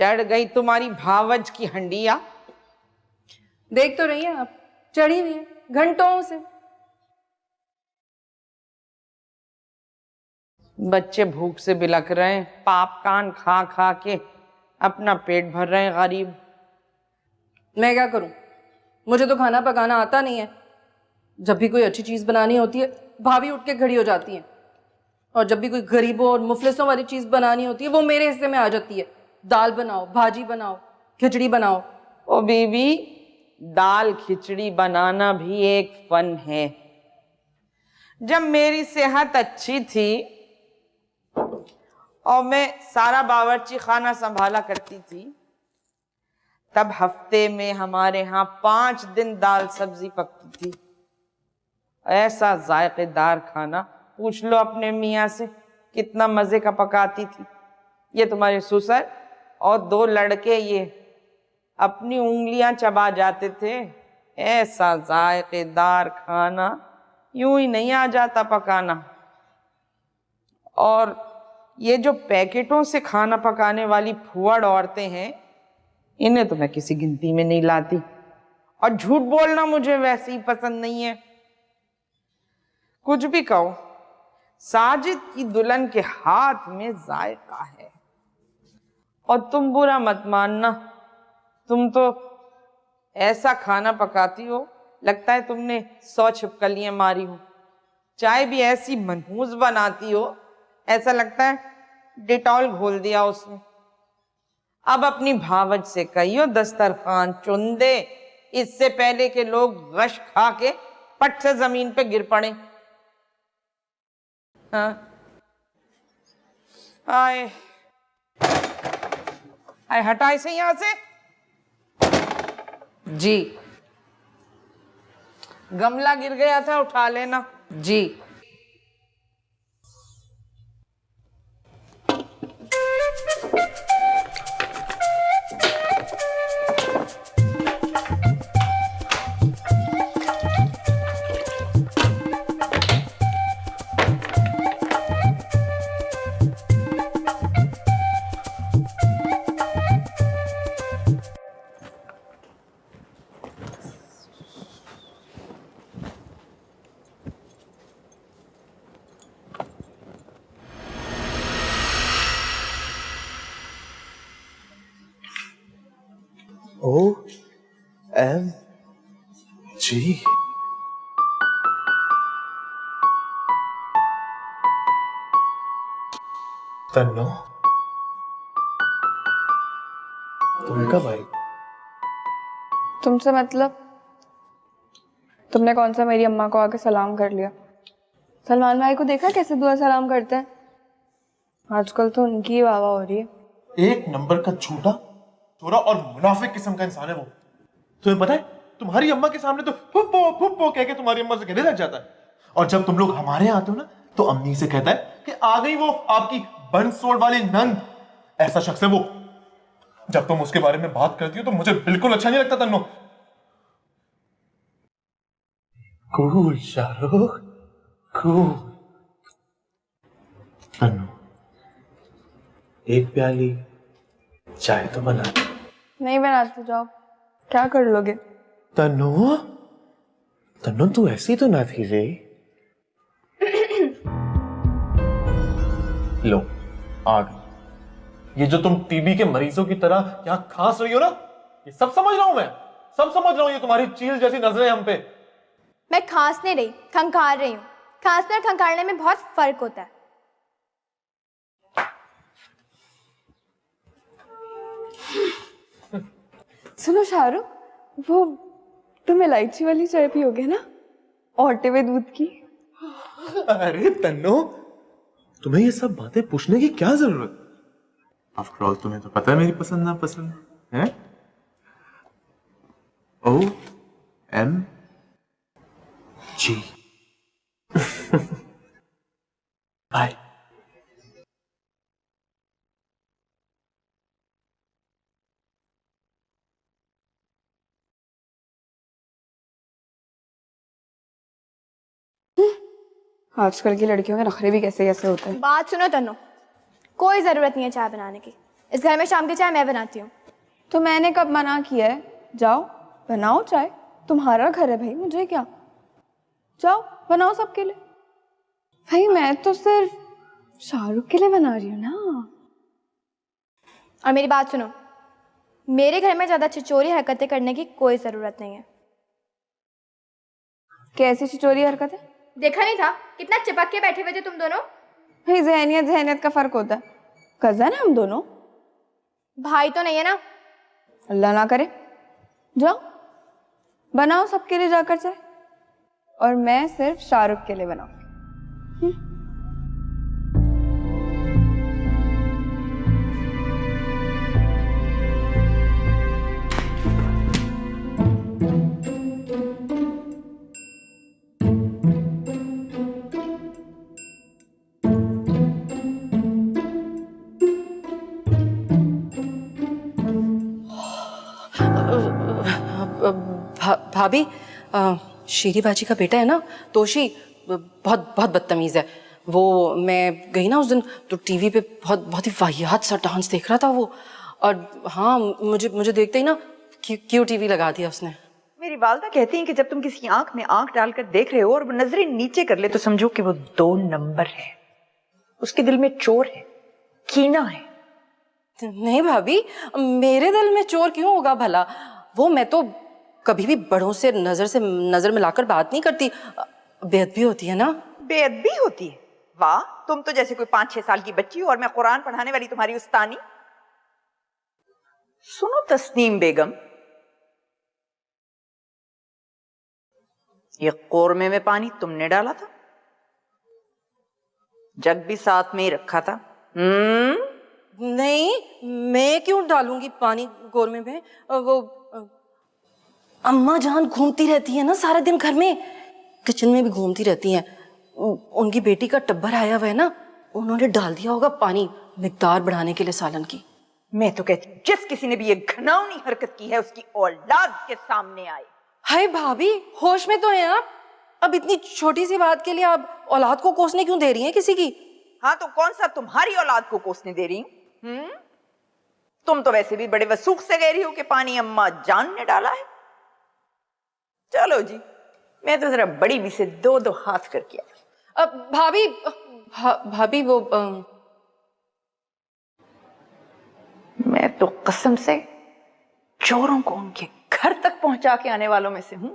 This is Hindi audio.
चढ़ गई तुम्हारी भावज की हंडिया। देख तो रही है आप, चढ़ी हुई है घंटों से। बच्चे भूख से बिलक रहे हैं, पाप कान खा खा के अपना पेट भर रहे हैं गरीब। मैं क्या करूं, मुझे तो खाना पकाना आता नहीं है। जब भी कोई अच्छी चीज बनानी होती है भाभी उठ के खड़ी हो जाती है, और जब भी कोई गरीबों और मुफलिसों वाली चीज बनानी होती है वो मेरे हिस्से में आ जाती है। दाल बनाओ, भाजी बनाओ, खिचड़ी बनाओ। ओ बीबी, दाल खिचड़ी बनाना भी एक फन है। जब मेरी सेहत अच्छी थी और मैं सारा बावर्ची खाना संभाला करती थी, तब हफ्ते में हमारे यहाँ 5 दिन दाल सब्जी पकती थी। ऐसा जायकेदार खाना, पूछ लो अपने मियाँ से कितना मजे का पकाती थी। ये तुम्हारे ससुर और 2 लड़के ये अपनी उंगलियां चबा जाते थे। ऐसा जायकेदार खाना यूं ही नहीं आ जाता पकाना। और ये जो पैकेटों से खाना पकाने वाली फुअड़ औरतें हैं, इन्हें तो मैं किसी गिनती में नहीं लाती। और झूठ बोलना मुझे वैसे ही पसंद नहीं है। कुछ भी कहो, साजिद की दुल्हन के हाथ में जायका है। और तुम बुरा मत मानना, तुम तो ऐसा खाना पकाती हो लगता है तुमने 100 छिपकलियां मारी हो। चाय भी ऐसी मनहूस बनाती हो, ऐसा लगता है डिटॉल घोल दिया उसमें। अब अपनी भावज से कहियो दस्तरखान चुन दे, इससे पहले कि लोग गश खा के पट से जमीन पे गिर पड़े। हाँ, आए आए, हटा इसे यहां से। जी गमला गिर गया था, उठा लेना। जी। OMG। तन्नो, तुम कब आई? तुमसे मतलब? तुमने कौन सा मेरी अम्मा को आके सलाम कर लिया? सलमान भाई को देखा कैसे दुआ सलाम करते हैं? आजकल तो उनकी ही वाह वाह हो रही है। एक नंबर का झूठा, चोरा और मुनाफिक किस्म का इंसान है वो। तुम्हें पता है, तुम्हारी अम्मा के सामने तो फुप्पो फुप्पो कह के तुम्हारी अम्मा से कहने लग जाता है, और जब तुम लोग हमारे यहाँ आते हो ना तो अम्मी से कहता है कि आ गई वो आपकी बंसोड़ वाली नंद। ऐसा शख्स है वो। जब तुम उसके बारे में बात करती हो तो मुझे बिल्कुल अच्छा नहीं लगता तन्नो। Cool Shahrukh, cool. तन्नो, एक प्याली चाय तो बना। नहीं बनाते जाओ, क्या कर लोगे? तन्नो, तन्नो तू ऐसी तो ना थी रे। लो आ गई। ये जो तुम टीबी के मरीजों की तरह यहां खांस रही हो ना, ये सब समझ रहा हूं मैं, सब समझ रहा हूं। ये तुम्हारी चील जैसी नजरें हम पे। मैं खांस नहीं रही, खंखार रही हूँ। खांसने और खंखारने में बहुत फर्क होता है। सुनो शाहरुख, वो तुम इलायची वाली चाय पियोगे ना, औटे हुए दूध की? अरे तन्नो, तुम्हें ये सब बातें पूछने की क्या जरूरत? आफ्टर ऑल तुम्हें तो पता है मेरी पसंद ना पसंद है। OMG। बाय। आजकल की लड़कियों के नखरे भी कैसे कैसे होते हैं। बात सुनो तन्नो, कोई जरूरत नहीं है चाय बनाने की। इस घर में शाम की चाय मैं बनाती हूँ। तो मैंने कब मना किया है? जाओ बनाओ चाय, तुम्हारा घर है भाई, मुझे क्या। जाओ बनाओ सबके लिए। भाई मैं तो सिर्फ शाहरुख के लिए बना रही हूँ ना। और मेरी बात सुनो, मेरे घर में ज़्यादा छिचोरी हरकतें करने की कोई ज़रूरत नहीं है। कैसी छिचोरी हरकत है? देखा नहीं था कितना चिपक के बैठे हुए थे तुम दोनों। भाई जहनियत जहनियत का फर्क होता है। कजन है हम दोनों। भाई तो नहीं है ना। अल्लाह ना करे। जाओ बनाओ सबके लिए जाकर चाय, और मैं सिर्फ शाहरुख के लिए बनाऊंगी। भाभी, शेरी बाजी का बेटा है ना तोशी, बहुत बहुत बदतमीज है वो। मैं गई ना उस दिन तो टीवी पे बहुत ही वाहियात सा डांस देख रहा था वो। और हाँ, मुझे देखते ही ना क्यों टीवी लगा दिया उसने। मेरी वालदा कहती हैं कि जब तुम किसी आंख में आंख डालकर देख रहे हो और वो नजरें नीचे कर ले तो समझो कि वो 2 नंबर है। उसके दिल में चोर है, कीना है। नहीं भाभी, मेरे दिल में चोर क्यों होगा भला। वो मैं तो कभी भी बड़ों से नजर मिलाकर बात नहीं करती। बेअदबी होती है ना। बेअदबी होती है? वाह, तुम तो जैसे कोई 5-6 साल की बच्ची हो और मैं कुरान पढ़ाने वाली तुम्हारी उस्तानी। सुनो तस्नीम बेगम, ये कोरमे में पानी तुमने डाला था? जग भी साथ में ही रखा था? नहीं, मैं क्यों डालूंगी पानी गोरमे में। वो अम्मा जान घूमती रहती है ना सारा दिन घर में, किचन में भी घूमती रहती हैं। उनकी बेटी का टब्बर आया हुआ है ना, उन्होंने डाल दिया होगा पानी मिकदार बढ़ाने के लिए सालन की। मैं तो कहती हूँ जिस किसी ने भी ये घिनौनी हरकत की है उसकी औलाद के सामने आए। हाय भाभी, होश में तो हैं आप। अब इतनी छोटी सी बात के लिए आप औलाद को कोसने क्यों दे रही हैं किसी की। हाँ तो कौन सा तुम्हारी औलाद को कोसने दे रही हूँ? तुम तो वैसे भी बड़े वसूख से कह रही हो कि पानी अम्मा जान ने डाला है। चलो जी, मैं तो जरा बड़ी भी से 2-2 हाथ करके आई। भाभी वो मैं तो कसम से चोरों को उनके घर तक पहुंचा के आने वालों में से हूं।